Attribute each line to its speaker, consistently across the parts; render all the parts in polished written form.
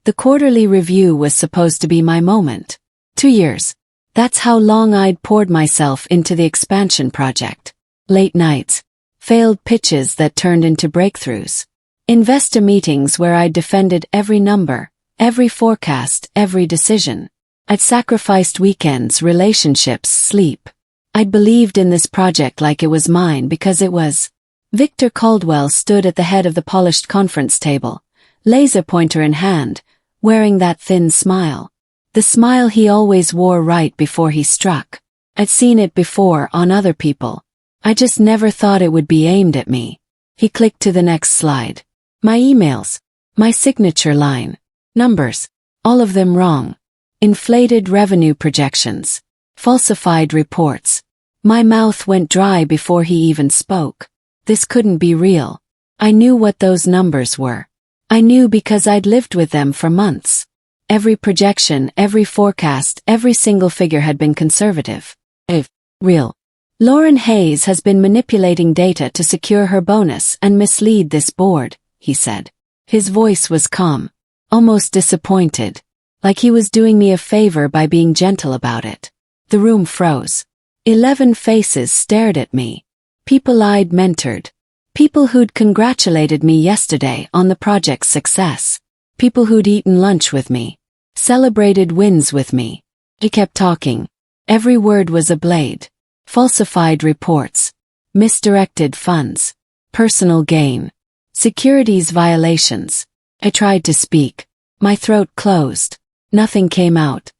Speaker 1: The quarterly review was supposed to be my moment. 2 years. That's how long I'd poured myself into the expansion project. Late nights. Failed pitches that turned into breakthroughs. Investor meetings where I'd defended every number, every forecast, every decision. I'd sacrificed weekends, relationships, sleep. I'd believed in this project like it was mine because it was. Victor Caldwell stood at the head of the polished conference table, laser pointer in hand, wearing that thin smile. The smile he always wore right before he struck. I'd seen it before on other people. I just never thought it would be aimed at me. He clicked to the next slide. My emails. My signature line. Numbers. All of them wrong. Inflated revenue projections. Falsified reports. My mouth went dry before he even spoke. This couldn't be real. I knew what those numbers were. I knew because I'd lived with them for months. Every projection, every forecast, every single figure had been conservative. If real. Lauren Hayes has been manipulating data to secure her bonus and mislead this board, he said. His voice was calm, almost disappointed, like he was doing me a favor by being gentle about it. The room froze. 11 faces stared at me. People I'd mentored. People who'd congratulated me yesterday on the project's success. People who'd eaten lunch with me. Celebrated wins with me. He kept talking. Every word was a blade. Falsified reports. Misdirected funds. Personal gain. Securities violations. I tried to speak. My throat closed. Nothing came out.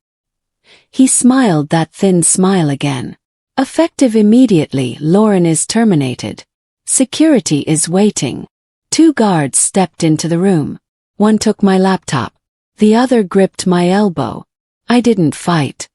Speaker 1: He smiled that thin smile again. Effective immediately, Lauren is terminated. Security is waiting. 2 guards stepped into the room. One took my laptop. The other gripped my elbow. I didn't fight.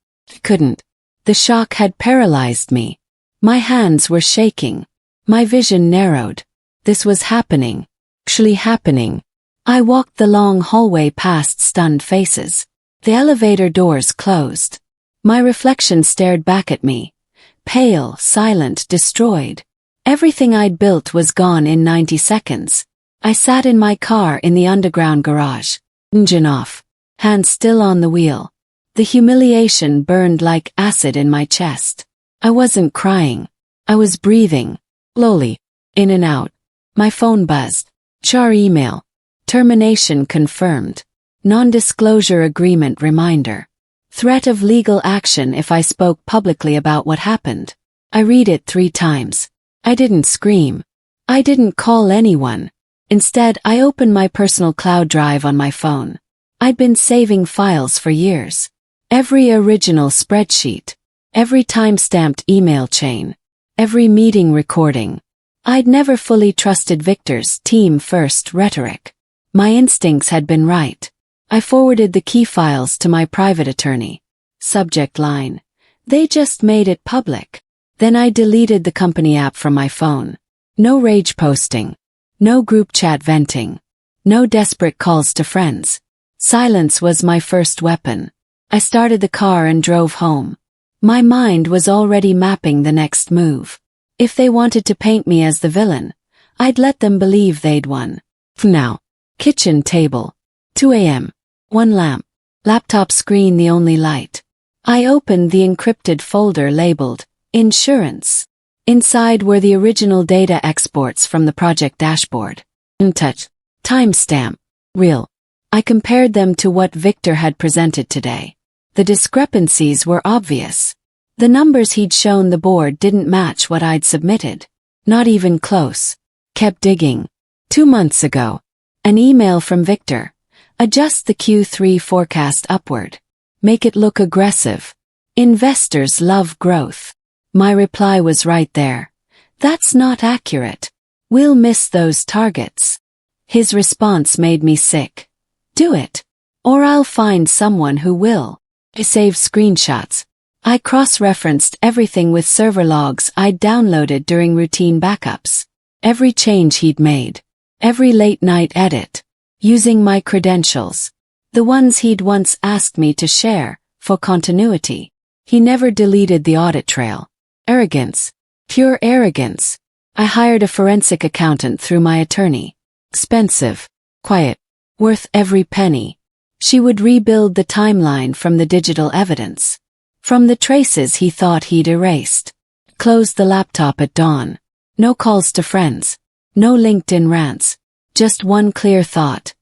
Speaker 1: Couldn't. The shock had paralyzed me. My hands were shaking. My vision narrowed. This was happening. Actually happening. I walked the long hallway past stunned faces. The elevator doors closed. My reflection stared back at me. Pale, silent, destroyed. Everything I'd built was gone in 90 seconds. I sat in my car in the underground garage. Engine off. Hand still on the wheel. The humiliation burned like acid in my chest. I wasn't crying. I was breathing. Slowly. In and out. My phone buzzed. HR email. Termination confirmed. Non-disclosure agreement reminder. Threat of legal action if I spoke publicly about what happened. I read it 3 times. I didn't scream. I didn't call anyone. Instead, I opened my personal cloud drive on my phone. I'd been saving files for years. Every original spreadsheet. Every time-stamped email chain. Every meeting recording. I'd never fully trusted Victor's team-first rhetoric. My instincts had been right. I forwarded the key files to my private attorney. Subject line. They just made it public. Then I deleted the company app from my phone. No rage posting. No group chat venting. No desperate calls to friends. Silence was my first weapon. I started the car and drove home. My mind was already mapping the next move. If they wanted to paint me as the villain, I'd let them believe they'd won. Now. Kitchen table. 2 a.m. 1 lamp. Laptop screen the only light. I opened the encrypted folder labeled Insurance. Inside were the original data exports from the project dashboard. Untouched. Timestamp. Real. I compared them to what Victor had presented today. The discrepancies were obvious. The numbers he'd shown the board didn't match what I'd submitted. Not even close. Kept digging. 2 months ago. An email from Victor. Adjust the Q3 forecast upward. Make it look aggressive. Investors love growth. My reply was right there. That's not accurate. We'll miss those targets. His response made me sick. Do it. Or I'll find someone who will. I saved screenshots. I cross-referenced everything with server logs I'd downloaded during routine backups. Every change he'd made. Every late-night edit. Using my credentials. The ones he'd once asked me to share, for continuity. He never deleted the audit trail. Arrogance. Pure arrogance. I hired a forensic accountant through my attorney. Expensive. Quiet. Worth every penny. She would rebuild the timeline from the digital evidence, from the traces he thought he'd erased. Closed the laptop at dawn. No calls to friends. No LinkedIn rants. Just one clear thought.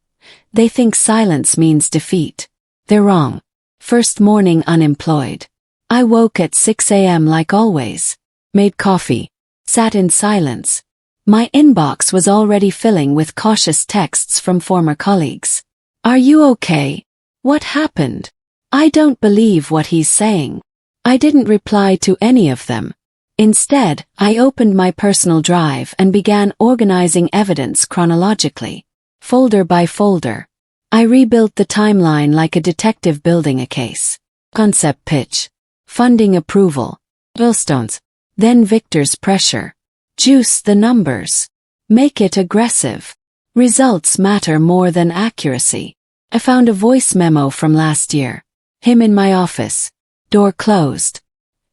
Speaker 1: They think silence means defeat. They're wrong. First morning unemployed. I woke at 6 a.m. like always. Made coffee. Sat in silence. My inbox was already filling with cautious texts from former colleagues. Are you okay? What happened? I don't believe what he's saying. I didn't reply to any of them. Instead, I opened my personal drive and began organizing evidence chronologically, folder by folder. I rebuilt the timeline like a detective building a case. Concept pitch. Funding approval. Milestones. Then Victor's pressure. Juice the numbers. Make it aggressive. Results matter more than accuracy. I found a voice memo from last year. Him in my office. Door closed.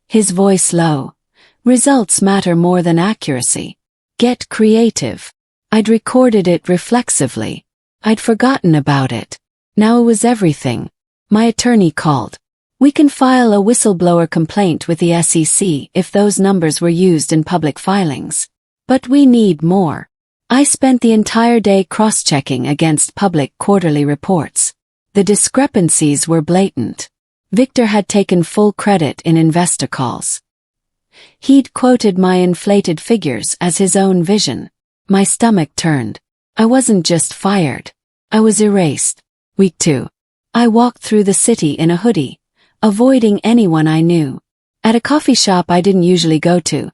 Speaker 1: His voice low. Results matter more than accuracy. Get creative. I'd recorded it reflexively. I'd forgotten about it. Now it was everything. My attorney called. We can file a whistleblower complaint with the SEC if those numbers were used in public filings. But we need more. I spent the entire day cross-checking against public quarterly reports. The discrepancies were blatant. Victor had taken full credit in investor calls. He'd quoted my inflated figures as his own vision. My stomach turned. I wasn't just fired. I was erased. Week 2. I walked through the city in a hoodie, avoiding anyone I knew. At a coffee shop I didn't usually go to,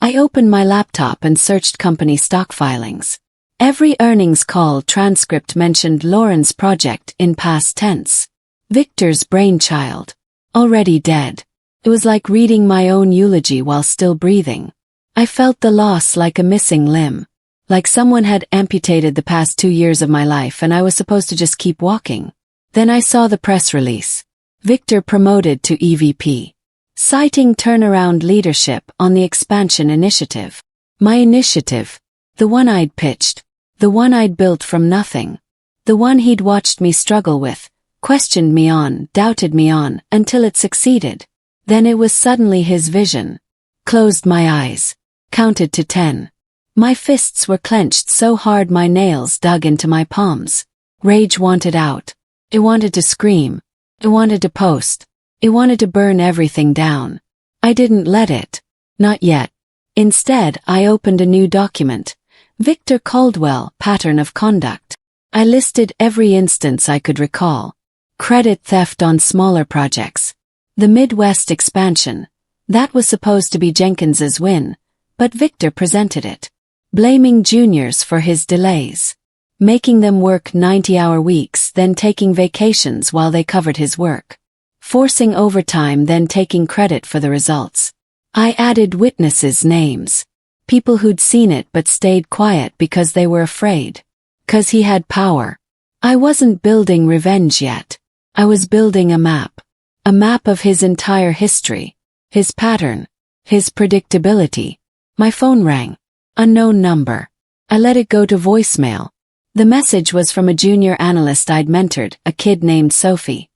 Speaker 1: I opened my laptop and searched company stock filings. Every earnings call transcript mentioned Lauren's project in past tense. Victor's brainchild. Already dead. It was like reading my own eulogy while still breathing. I felt the loss like a missing limb. Like someone had amputated the past 2 years of my life and I was supposed to just keep walking. Then I saw the press release. Victor promoted to EVP. Citing turnaround leadership on the expansion initiative. My initiative. The one I'd pitched. The one I'd built from nothing. The one he'd watched me struggle with, questioned me on, doubted me on, until it succeeded. Then it was suddenly his vision. Closed my eyes. Counted to 10. My fists were clenched so hard my nails dug into my palms. Rage wanted out. It wanted to scream. It wanted to post. It wanted to burn everything down. I didn't let it. Not yet. Instead, I opened a new document. Victor Caldwell, Pattern of Conduct. I listed every instance I could recall. Credit theft on smaller projects. The Midwest expansion. That was supposed to be Jenkins's win, but Victor presented it. Blaming juniors for his delays. Making them work 90-hour weeks, then taking vacations while they covered his work. Forcing overtime, then taking credit for the results. I added witnesses' names. People who'd seen it but stayed quiet because they were afraid. 'Cause he had power. I wasn't building revenge yet. I was building a map. A map of his entire history. His pattern. His predictability. My phone rang. Unknown number. I let it go to voicemail. The message was from a junior analyst I'd mentored, a kid named Sophie.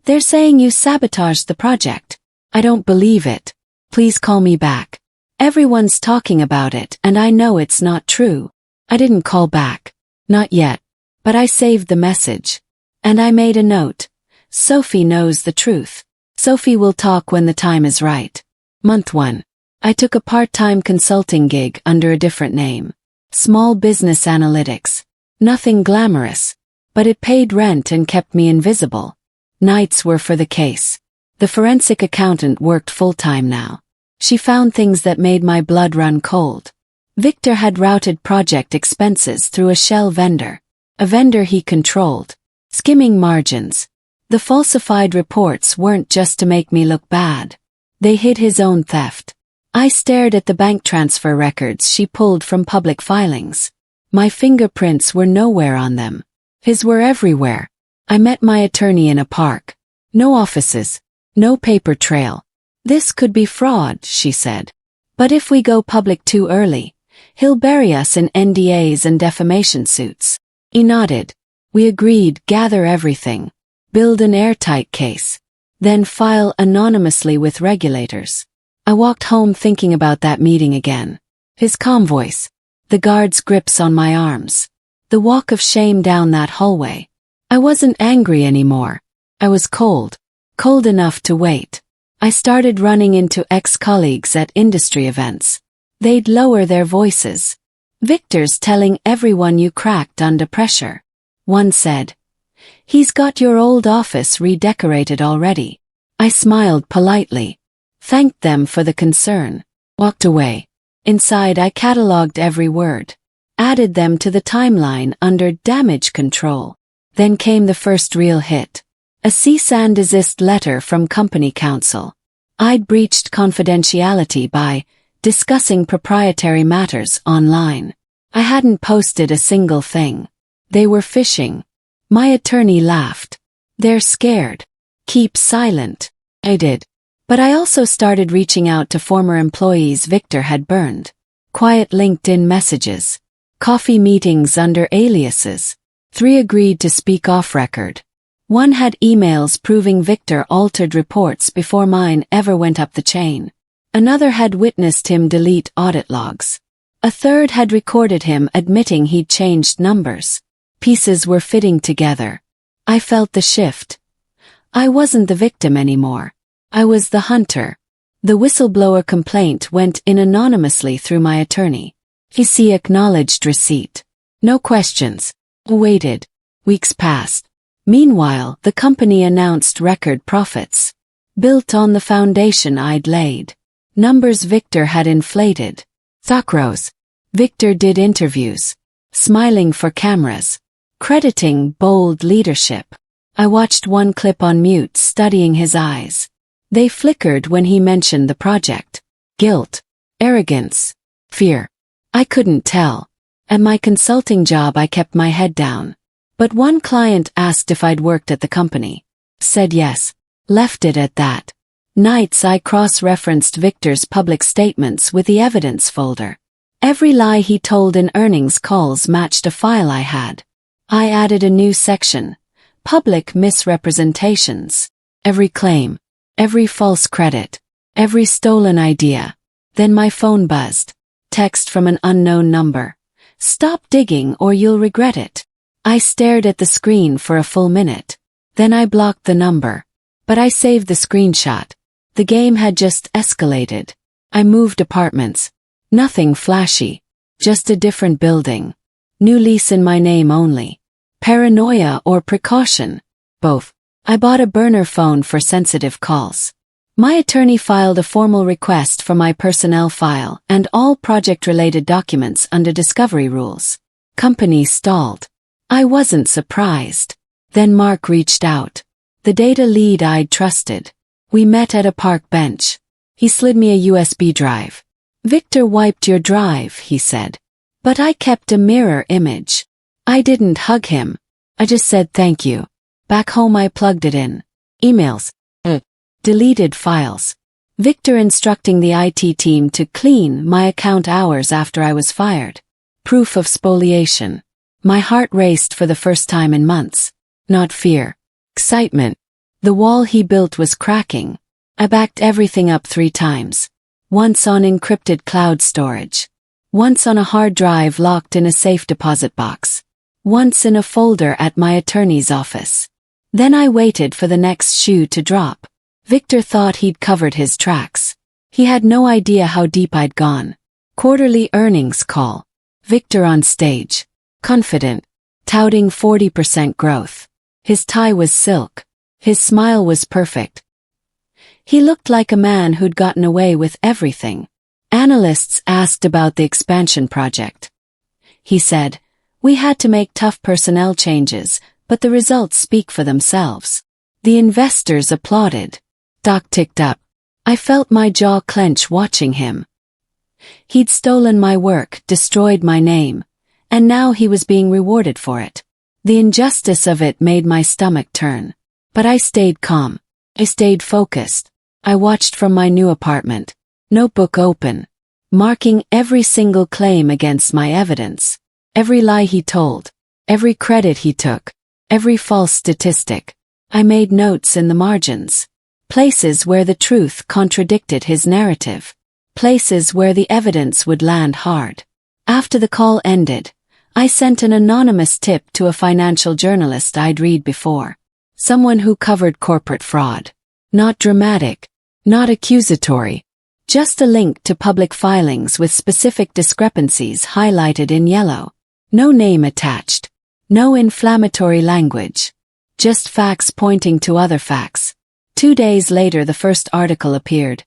Speaker 1: They're saying you sabotaged the project. I don't believe it. Please call me back. Everyone's talking about it and I know it's not true. I didn't call back. Not yet. But I saved the message. And I made a note. Sophie knows the truth. Sophie will talk when the time is right. Month 1. I took a part-time consulting gig under a different name. Small business analytics. Nothing glamorous. But it paid rent and kept me invisible. Nights were for the case. The forensic accountant worked full-time now. She found things that made my blood run cold. Victor had routed project expenses through a shell vendor. A vendor he controlled. Skimming margins. The falsified reports weren't just to make me look bad. They hid his own theft. I stared at the bank transfer records she pulled from public filings. My fingerprints were nowhere on them. His were everywhere. I met my attorney in a park. No offices. No paper trail. This could be fraud, she said. But if we go public too early, he'll bury us in NDAs and defamation suits. He nodded. We agreed, gather everything. build an airtight case, then file anonymously with regulators. I walked home thinking about that meeting again. His calm voice, the guard's grips on my arms, the walk of shame down that hallway. I wasn't angry anymore. I was cold enough to wait. I started running into ex-colleagues at industry events. They'd lower their voices. "Victor's telling everyone you cracked under pressure." One said, "He's got your old office redecorated already." I smiled politely, thanked them for the concern, walked away. Inside I catalogued every word, added them to the timeline under damage control. Then came the first real hit. A cease and desist letter from company counsel. I'd breached confidentiality by discussing proprietary matters online. I hadn't posted a single thing. They were phishing. My attorney laughed. "They're scared. Keep silent." I did. But I also started reaching out to former employees Victor had burned. Quiet LinkedIn messages. Coffee meetings under aliases. 3 agreed to speak off record. 1 had emails proving Victor altered reports before mine ever went up the chain. Another had witnessed him delete audit logs. A 3rd had recorded him admitting he'd changed numbers. Pieces were fitting together. I felt the shift. I wasn't the victim anymore. I was the hunter. The whistleblower complaint went in anonymously through my attorney. He acknowledged receipt. No questions. Waited. Weeks passed. Meanwhile, the company announced record profits. Built on the foundation I'd laid. Numbers Victor had inflated. Talk rose. Victor did interviews. Smiling for cameras. Crediting bold leadership. I watched one clip on mute, studying his eyes. They flickered when he mentioned the project. Guilt. Arrogance. Fear. I couldn't tell. At my consulting job I kept my head down. But one client asked if I'd worked at the company. Said yes. Left it at that. Nights I cross-referenced Victor's public statements with the evidence folder. Every lie he told in earnings calls matched a file I had. I added a new section. Public misrepresentations. Every claim. Every false credit. Every stolen idea. Then my phone buzzed. Text from an unknown number. "Stop digging or you'll regret it." I stared at the screen for a full minute. Then I blocked the number. But I saved the screenshot. The game had just escalated. I moved apartments. Nothing flashy. Just a different building. New lease in my name only. Paranoia or precaution? Both. I bought a burner phone for sensitive calls. My attorney filed a formal request for my personnel file and all project-related documents under discovery rules. Company stalled. I wasn't surprised. Then Mark reached out. The data lead I'd trusted. We met at a park bench. He slid me a USB drive. "Victor wiped your drive," he said. But I kept a mirror image. I didn't hug him. I just said thank you. Back home I plugged it in. Emails. Deleted files. Victor instructing the IT team to clean my account hours after I was fired. Proof of spoliation. My heart raced for the first time in months. Not fear. Excitement. The wall he built was cracking. I backed everything up 3 times. Once on encrypted cloud storage. Once on a hard drive locked in a safe deposit box. Once in a folder at my attorney's office. Then I waited for the next shoe to drop. Victor thought he'd covered his tracks. He had no idea how deep I'd gone. Quarterly earnings call. Victor on stage. Confident. Touting 40% growth. His tie was silk. His smile was perfect. He looked like a man who'd gotten away with everything. Analysts asked about the expansion project. He said, "We had to make tough personnel changes, but the results speak for themselves." The investors applauded. Stock ticked up. I felt my jaw clench watching him. He'd stolen my work, destroyed my name, and now he was being rewarded for it. The injustice of it made my stomach turn. But I stayed calm. I stayed focused. I watched from my new apartment, notebook open, marking every single claim against my evidence, every lie he told, every credit he took, every false statistic. I made notes in the margins. Places where the truth contradicted his narrative. Places where the evidence would land hard. After the call ended, I sent an anonymous tip to a financial journalist I'd read before. Someone who covered corporate fraud. Not dramatic, not accusatory. Just a link to public filings with specific discrepancies highlighted in yellow. No name attached. No inflammatory language. Just facts pointing to other facts. 2 days later the first article appeared.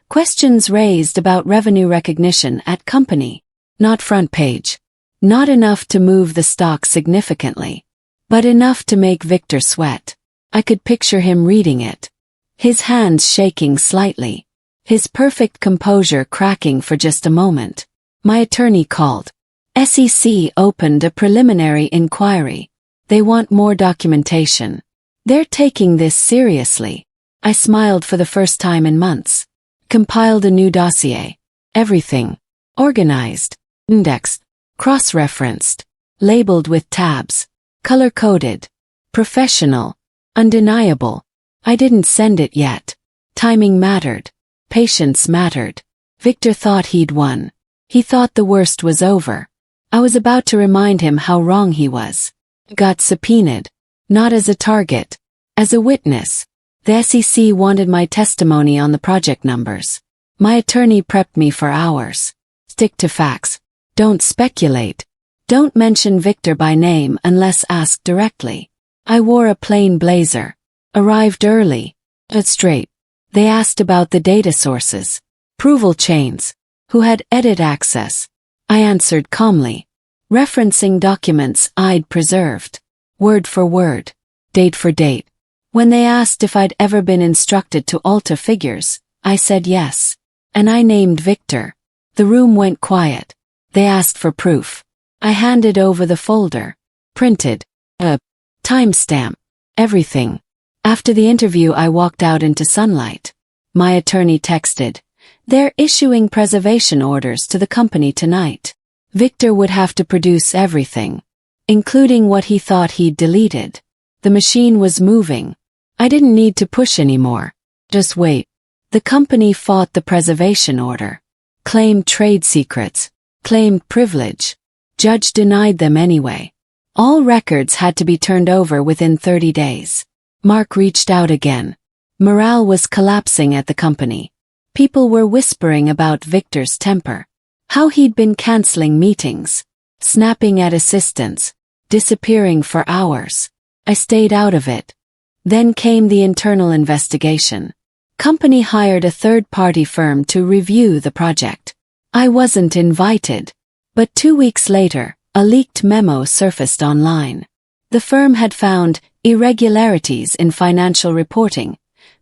Speaker 1: Questions raised about revenue recognition at company. Not front page. Not enough to move the stock significantly. But enough to make Victor sweat. I could picture him reading it. His hands shaking slightly. His perfect composure cracking for just a moment. My attorney called. SEC opened a preliminary inquiry. They want more documentation. They're taking this seriously. I smiled for the first time in months. Compiled a new dossier. Everything. Organized. Indexed. Cross-referenced. Labeled with tabs. Color-coded. Professional. Undeniable. I didn't send it yet. Timing mattered. Patience mattered. Victor thought he'd won. He thought the worst was over. I was about to remind him how wrong he was. Got subpoenaed. Not as a target. As a witness. The SEC wanted my testimony on the project numbers. My attorney prepped me for hours. Stick to facts. Don't speculate. Don't mention Victor by name unless asked directly. I wore a plain blazer. Arrived early. Straight. They asked about the data sources. Approval chains. Who had edit access. I answered calmly. Referencing documents I'd preserved. Word for word. Date for date. When they asked if I'd ever been instructed to alter figures, I said yes. And I named Victor. The room went quiet. They asked for proof. I handed over the folder. Printed. A timestamp. Everything. After the interview I walked out into sunlight. My attorney texted. They're issuing preservation orders to the company tonight. Victor would have to produce everything. Including what he thought he'd deleted. The machine was moving. I didn't need to push anymore. Just wait. The company fought the preservation order. Claimed trade secrets. Claimed privilege. Judge denied them anyway. All records had to be turned over within 30 days. Mark reached out again. Morale was collapsing at the company. People were whispering about Victor's temper. How he'd been canceling meetings. Snapping at assistants. Disappearing for hours. I stayed out of it. Then came the internal investigation. Company hired a third-party firm to review the project. I wasn't invited. But 2 weeks later, a leaked memo surfaced online. The firm had found irregularities in financial reporting,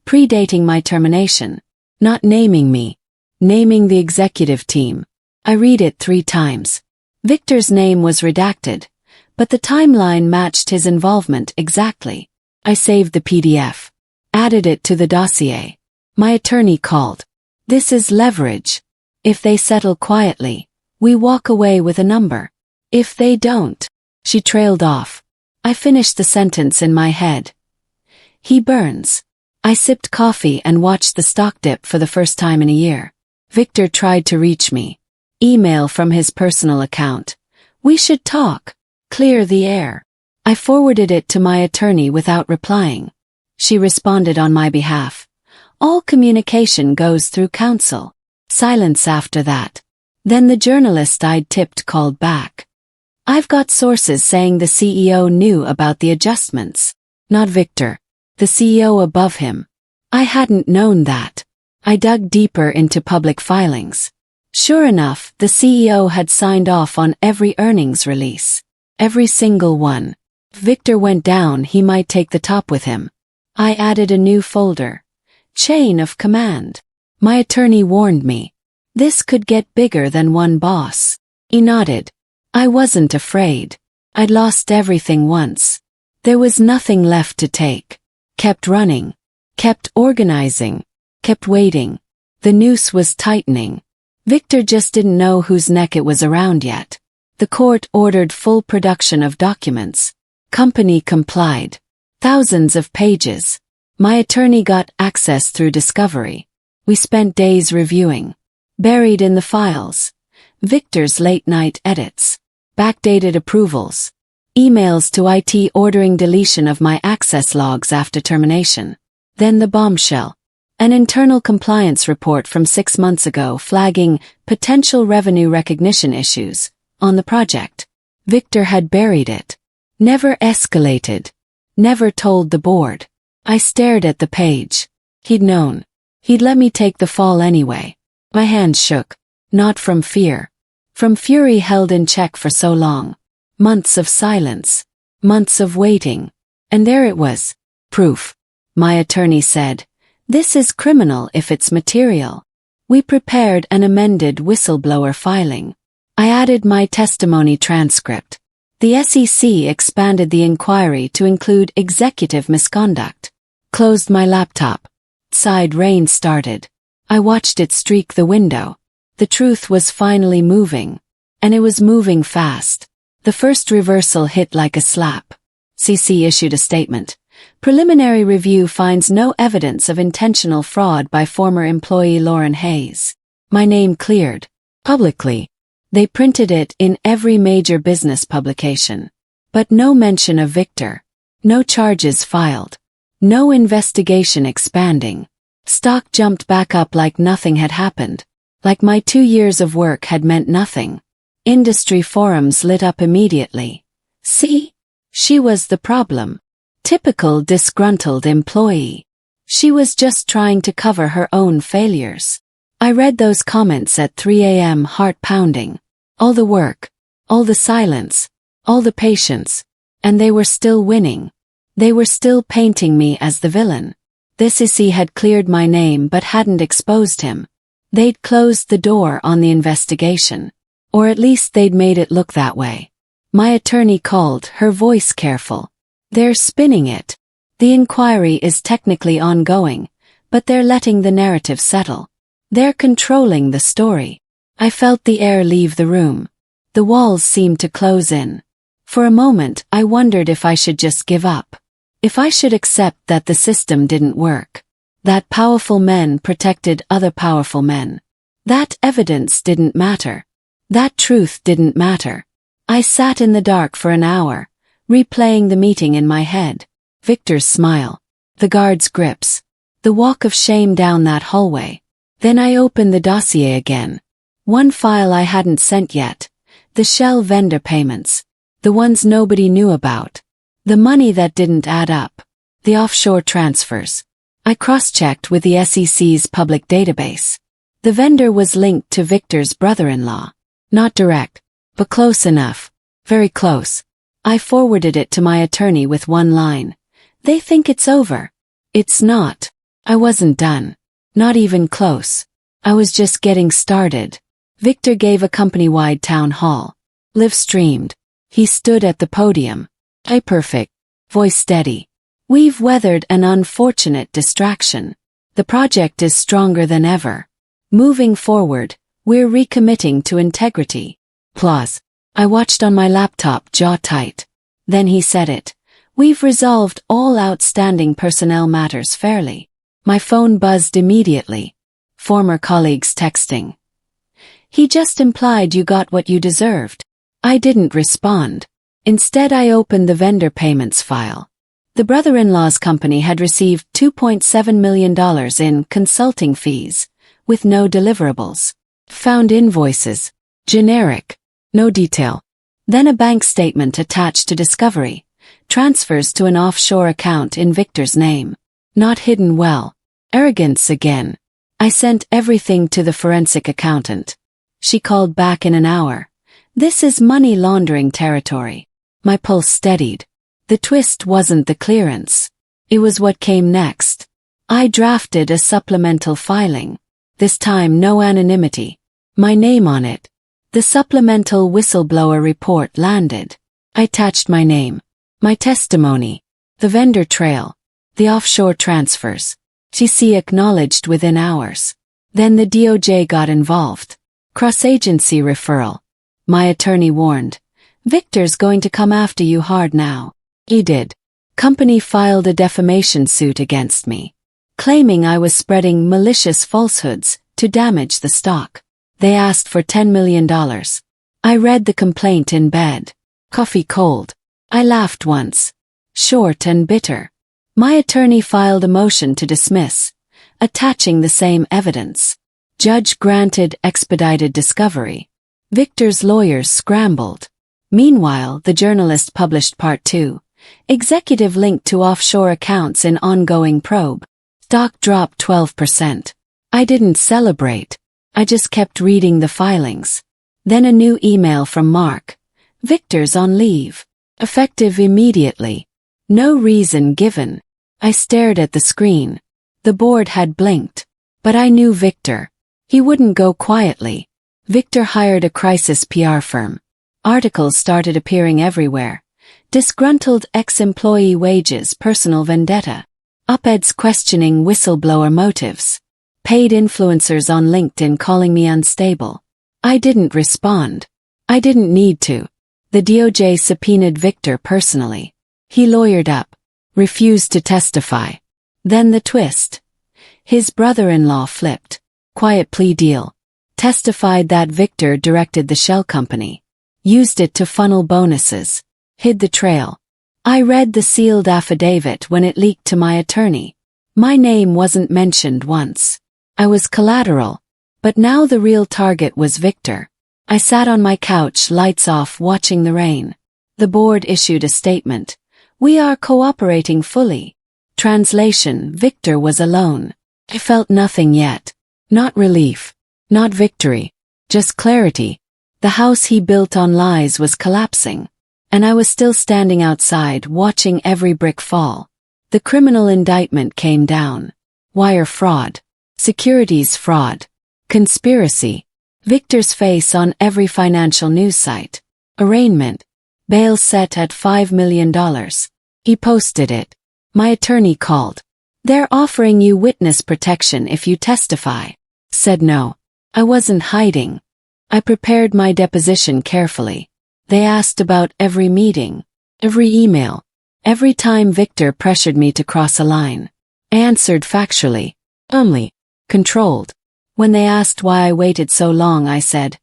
Speaker 1: predating my termination. Not naming me. Naming the executive team. I read it 3 times. Victor's name was redacted, but the timeline matched his involvement exactly. I saved the PDF. Added it to the dossier. My attorney called. This is leverage. If they settle quietly, we walk away with a number. If they don't. She trailed off. I finished the sentence in my head. He burns. I sipped coffee and watched the stock dip for the first time in a year. Victor tried to reach me. Email from his personal account. We should talk. Clear the air. I forwarded it to my attorney without replying. She responded on my behalf. All communication goes through counsel. Silence after that. Then the journalist I'd tipped called back. I've got sources saying the CEO knew about the adjustments. Not Victor. The CEO above him. I hadn't known that. I dug deeper into public filings. Sure enough, the CEO had signed off on every earnings release. Every single one. If Victor went down, he might take the top with him. I added a new folder. Chain of command. My attorney warned me. This could get bigger than one boss. He nodded. I wasn't afraid. I'd lost everything once. There was nothing left to take. Kept running. Kept organizing. Kept waiting. The noose was tightening. Victor just didn't know whose neck it was around yet. The court ordered full production of documents. Company complied. Thousands of pages. My attorney got access through discovery. We spent days reviewing. Buried in the files. Victor's late-night edits. Backdated approvals. Emails to IT ordering deletion of my access logs after termination. Then the bombshell. An internal compliance report from 6 months ago flagging potential revenue recognition issues on the project. Victor had buried it. Never escalated. Never told the board. I stared at the page. He'd known. He'd let me take the fall anyway. My hands shook. Not from fear. From fury held in check for so long. Months of silence. Months of waiting. And there it was. Proof. My attorney said, "This is criminal if it's material." We prepared an amended whistleblower filing. I added my testimony transcript. The SEC expanded the inquiry to include executive misconduct. Closed my laptop. Outside rain started. I watched it streak the window. The truth was finally moving. And it was moving fast. The first reversal hit like a slap. SEC issued a statement. Preliminary review finds no evidence of intentional fraud by former employee Lauren Hayes. My name cleared. Publicly. They printed it in every major business publication. But no mention of Victor. No charges filed. No investigation expanding. Stock jumped back up like nothing had happened. Like my 2 years of work had meant nothing. Industry forums lit up immediately. See? She was the problem. Typical disgruntled employee. She was just trying to cover her own failures. I read those comments at 3 a.m. heart pounding. All the work. All the silence. All the patience. And they were still winning. They were still painting me as the villain. The SEC had cleared my name but hadn't exposed him. They'd closed the door on the investigation. Or at least they'd made it look that way. My attorney called, her voice careful. "They're spinning it. The inquiry is technically ongoing, but they're letting the narrative settle. They're controlling the story." I felt the air leave the room. The walls seemed to close in. For a moment, I wondered if I should just give up. If I should accept that the system didn't work. That powerful men protected other powerful men. That evidence didn't matter. That truth didn't matter. I sat in the dark for an hour, replaying the meeting in my head. Victor's smile. The guard's grips. The walk of shame down that hallway. Then I opened the dossier again. One file I hadn't sent yet. The shell vendor payments. The ones nobody knew about. The money that didn't add up. The offshore transfers. I cross-checked with the SEC's public database. The vendor was linked to Victor's brother-in-law. Not direct, but close enough. Very close. I forwarded it to my attorney with one line. "They think it's over." It's not. I wasn't done. Not even close. I was just getting started. Victor gave a company-wide town hall. Live streamed. He stood at the podium. "Hey, perfect." Voice steady. "We've weathered an unfortunate distraction. The project is stronger than ever. Moving forward, we're recommitting to integrity." Applause. I watched on my laptop, jaw tight. Then he said it. "We've resolved all outstanding personnel matters fairly." My phone buzzed immediately. Former colleagues texting. "He just implied you got what you deserved." I didn't respond. Instead, I opened the vendor payments file. The brother-in-law's company had received $2.7 million in consulting fees, with no deliverables. Found invoices. Generic. No detail. Then a bank statement attached to discovery. Transfers to an offshore account in Victor's name. Not hidden well. Arrogance again. I sent everything to the forensic accountant. She called back in an hour. "This is money laundering territory." My pulse steadied. The twist wasn't the clearance. It was what came next. I drafted a supplemental filing. This time no anonymity. My name on it. The supplemental whistleblower report landed. I attached my name. My testimony. The vendor trail. The offshore transfers. GC acknowledged within hours. Then the DOJ got involved. Cross-agency referral. My attorney warned. "Victor's going to come after you hard now." He did. Company filed a defamation suit against me, claiming I was spreading malicious falsehoods to damage the stock. They asked for $10 million. I read the complaint in bed. Coffee cold. I laughed once. Short and bitter. My attorney filed a motion to dismiss, attaching the same evidence. Judge granted expedited discovery. Victor's lawyers scrambled. Meanwhile, the journalist published Part 2. Executive linked to offshore accounts in ongoing probe. Stock dropped 12%. I didn't celebrate. I just kept reading the filings. Then a new email from Mark. Victor's on leave. Effective immediately. No reason given. I stared at the screen. The board had blinked. But I knew Victor. He wouldn't go quietly. Victor hired a crisis PR firm. Articles started appearing everywhere. Disgruntled ex-employee wages, personal vendetta. Op-eds questioning whistleblower motives. Paid influencers on LinkedIn calling me unstable. I didn't respond. I didn't need to. The DOJ subpoenaed Victor personally. He lawyered up. Refused to testify. Then the twist. His brother-in-law flipped. Quiet plea deal. Testified that Victor directed the shell company. Used it to funnel bonuses. Hid the trail. I read the sealed affidavit when it leaked to my attorney. My name wasn't mentioned once. I was collateral. But now the real target was Victor. I sat on my couch, lights off, watching the rain. The board issued a statement. We are cooperating fully. Translation: Victor was alone. I felt nothing yet. Not relief. Not victory. Just clarity. The house he built on lies was collapsing. And I was still standing outside, watching every brick fall. The criminal indictment came down. Wire fraud. Securities fraud. Conspiracy. Victor's face on every financial news site. Arraignment. Bail set at $5 million. He posted it. My attorney called. They're offering you witness protection if you testify. Said no. I wasn't hiding. I prepared my deposition carefully. They asked about every meeting, every email, every time Victor pressured me to cross a line. I answered factually. Only. Controlled. When they asked why I waited so long, I said,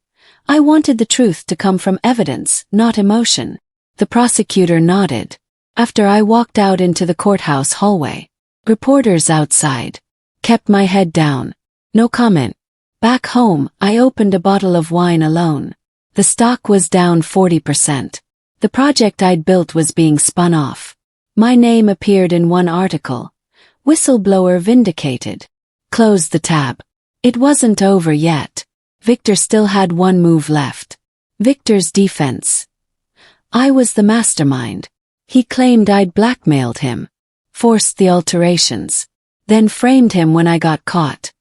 Speaker 1: I wanted the truth to come from evidence, not emotion. The prosecutor nodded. After I walked out into the courthouse hallway. Reporters outside. Kept my head down. No comment. Back home, I opened a bottle of wine alone. The stock was down 40%. The project I'd built was being spun off. My name appeared in one article. Whistleblower vindicated. Closed the tab. It wasn't over yet. Victor still had one move left. Victor's defense. I was the mastermind. He claimed I'd blackmailed him. Forced the alterations. Then framed him when I got caught.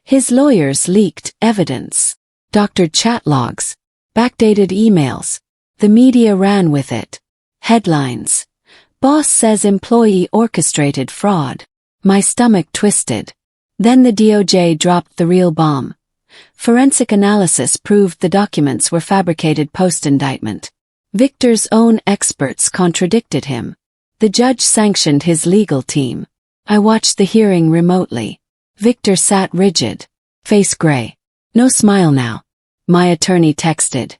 Speaker 1: His lawyers leaked evidence. Doctored chat logs. Backdated emails. The media ran with it. Headlines. Boss says employee orchestrated fraud. My stomach twisted. Then the DOJ dropped the real bomb. Forensic analysis proved the documents were fabricated post-indictment. Victor's own experts contradicted him. The judge sanctioned his legal team. I watched the hearing remotely. Victor sat rigid. Face gray. No smile now. My attorney texted.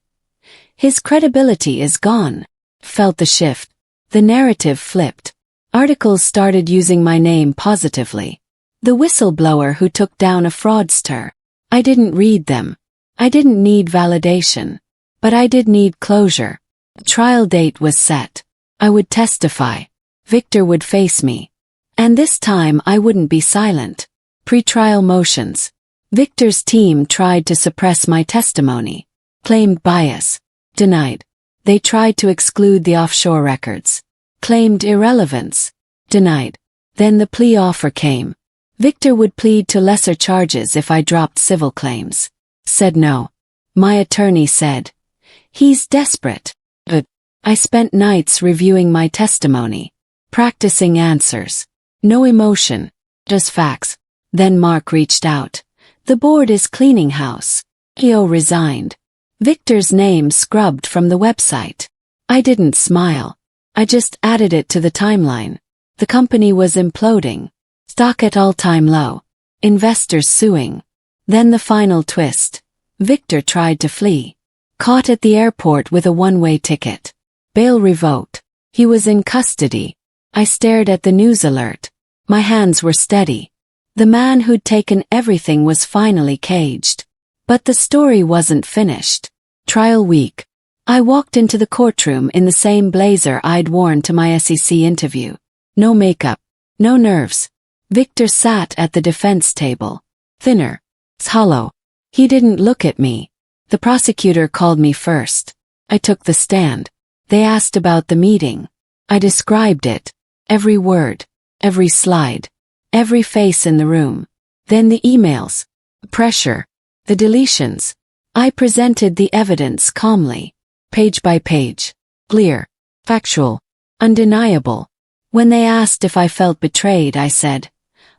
Speaker 1: His credibility is gone. Felt the shift. The narrative flipped. Articles started using my name positively. The whistleblower who took down a fraudster. I didn't read them. I didn't need validation. But I did need closure. The trial date was set. I would testify. Victor would face me. And this time I wouldn't be silent. Pre-trial motions. Victor's team tried to suppress my testimony. Claimed bias. Denied. They tried to exclude the offshore records. Claimed irrelevance. Denied. Then the plea offer came. Victor would plead to lesser charges if I dropped civil claims. Said no. My attorney said. He's desperate. But I spent nights reviewing my testimony. Practicing answers. No emotion. Just facts. Then Mark reached out. The board is cleaning house. EO resigned. Victor's name scrubbed from the website. I didn't smile. I just added it to the timeline. The company was imploding. Stock at all-time low. Investors suing. Then the final twist. Victor tried to flee. Caught at the airport with a one-way ticket. Bail revoked. He was in custody. I stared at the news alert. My hands were steady. The man who'd taken everything was finally caged. But the story wasn't finished. Trial week. I walked into the courtroom in the same blazer I'd worn to my SEC interview. No makeup. No nerves. Victor sat at the defense table. Thinner. Hollow. He didn't look at me. The prosecutor called me first. I took the stand. They asked about the meeting. I described it. Every word. Every slide. Every face in the room. Then the emails. The pressure. The deletions. I presented the evidence calmly. Page by page. Clear. Factual. Undeniable. When they asked if I felt betrayed, I said,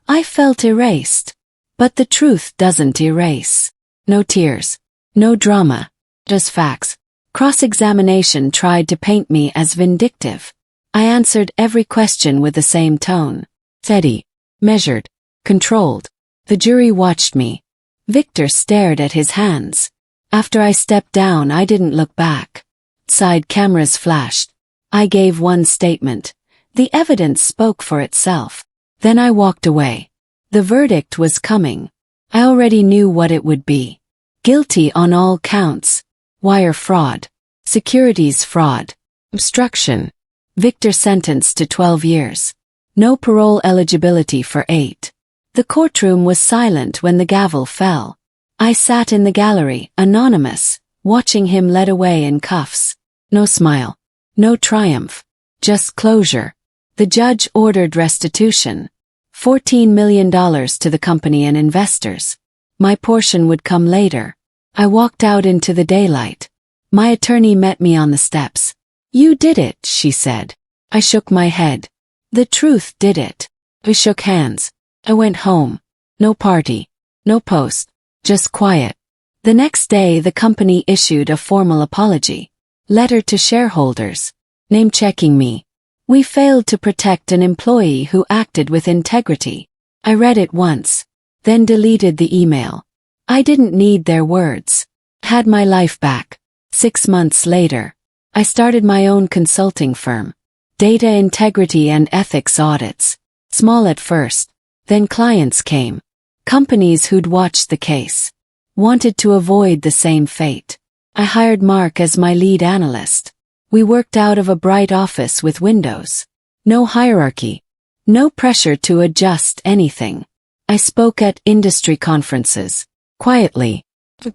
Speaker 1: I felt erased. But the truth doesn't erase. No tears. No drama. Just facts. Cross-examination tried to paint me as vindictive. I answered every question with the same tone. Steady. Measured. Controlled. The jury watched me. Victor stared at his hands. After I stepped down, I didn't look back. Side cameras flashed. I gave one statement. The evidence spoke for itself. Then I walked away. The verdict was coming. I already knew what it would be. Guilty on all counts. Wire fraud. Securities fraud. Obstruction. Victor sentenced to 12 years. No parole eligibility for 8. The courtroom was silent when the gavel fell. I sat in the gallery, anonymous, watching him led away in cuffs. No smile. No triumph. Just closure. The judge ordered restitution. $14 million to the company and investors. My portion would come later. I walked out into the daylight. My attorney met me on the steps. You did it, she said. I shook my head. The truth did it. We shook hands. I went home. No party. No post. Just quiet. The next day the company issued a formal apology. Letter to shareholders. Name-checking me. We failed to protect an employee who acted with integrity. I read it once. Then deleted the email. I didn't need their words. Had my life back. 6 months later. I started my own consulting firm. Data integrity and ethics audits. Small at first. Then clients came. Companies who'd watched the case. Wanted to avoid the same fate. I hired Mark as my lead analyst. We worked out of a bright office with windows. No hierarchy. No pressure to adjust anything. I spoke at industry conferences. Quietly.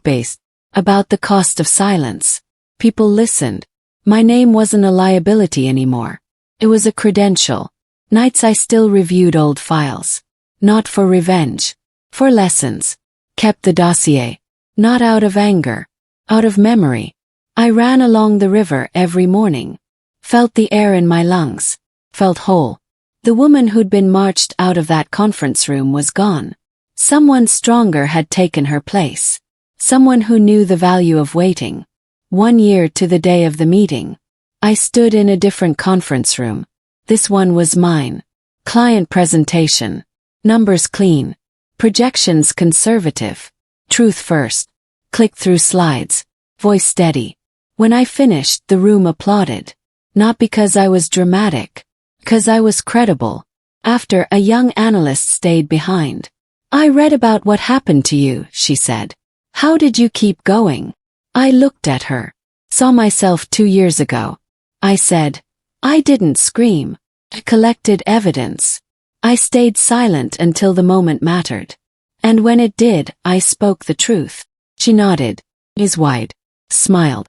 Speaker 1: Based. About the cost of silence. People listened. My name wasn't a liability anymore. It was a credential. Nights I still reviewed old files. Not for revenge. For lessons. Kept the dossier. Not out of anger. Out of memory. I ran along the river every morning. Felt the air in my lungs. Felt whole. The woman who'd been marched out of that conference room was gone. Someone stronger had taken her place. Someone who knew the value of waiting. 1 year to the day of the meeting. I stood in a different conference room. This one was mine. Client presentation. Numbers clean. Projections conservative. Truth first. Click through slides. Voice steady. When I finished, the room applauded. Not because I was dramatic. Because I was credible. After, a young analyst stayed behind. I read about what happened to you, she said. How did you keep going? I looked at her. Saw myself 2 years ago. I said, I didn't scream. I collected evidence. I stayed silent until the moment mattered. And when it did, I spoke the truth. She nodded. Eyes wide. Smiled.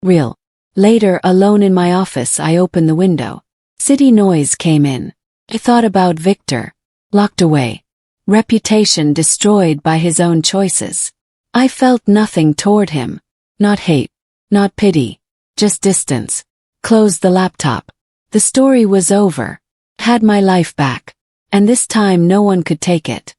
Speaker 1: Real. Later, alone in my office, I opened the window. City noise came in. I thought about Victor. Locked away. Reputation destroyed by his own choices. I felt nothing toward him. Not hate. Not pity. Just distance. Closed the laptop. The story was over. Had my life back. And this time no one could take it.